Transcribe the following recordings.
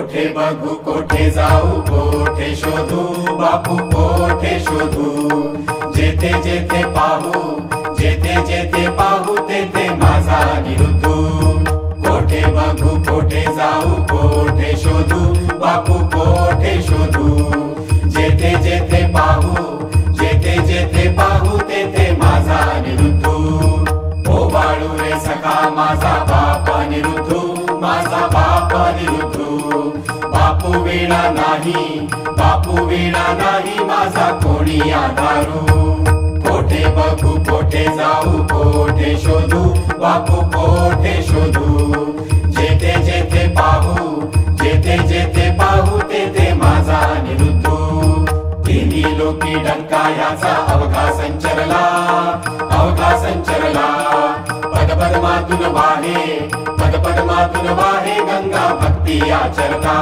कोठे बघू कोठे जाऊ कोठे शोधू बापू कोठे शोधू जेथे जेथे पाहू तेथे माझा निरुद्धू कोठे बघू कोठे जाऊ कोठे शोधू बापू कोठे शोधू जेथे जेथे पाहू तेथे माझा निरुद्धू ओ बाळू रे सखा माझा बाप निरुद्धू माझा बाप निरुद्धू बापू वीणा नाही माझा कोणी आधारू कोठे बघू कोठे जाऊ कोठे शोधू बापू कोठे शोधू जेथे जेथे पाहू तेथे माझा निरुद्धू तिन्ही लोकी डंका याचा अवघा संचरला पदपद्मातून वाहे गंगा भक्ती आचरता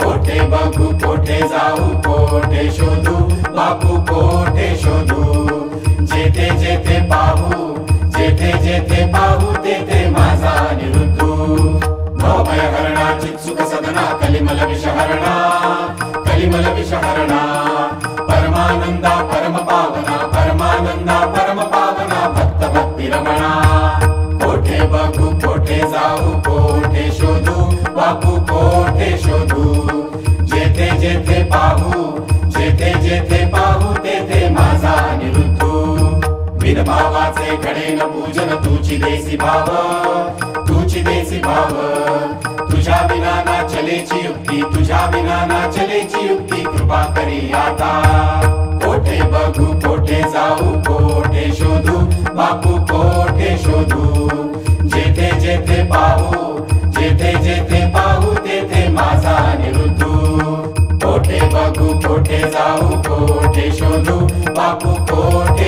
कोठे बघू कोठे जाऊ कोठे शोधू बापू कोठे शोधू जेथे जेथे पाहू तेथे माझा निरुद्धू भवभय हरणा चित्सुख सदना कलिमल विषहरणा परमानंदा परम पावना भक्त भक्ती रमणा कोठे बघू कोठे जाऊ कोठे शोधू बापू कोठे शोधू जेथे जेथे पाहू तेथे माझा निरुद्धू विनभावाचे घडे न पूजन तुझी देसी भाव तुझ्या विना ना चलेची युक्ती कृपा करी आता कोठे बघू कोठे जाऊ कोठे शोधू बापू कोठे शोधू जेथे जेथे पाहू तेथे माझा निरुद्धू कोठे बघू कोठे जाऊ कोठे शोधू बापू कोठे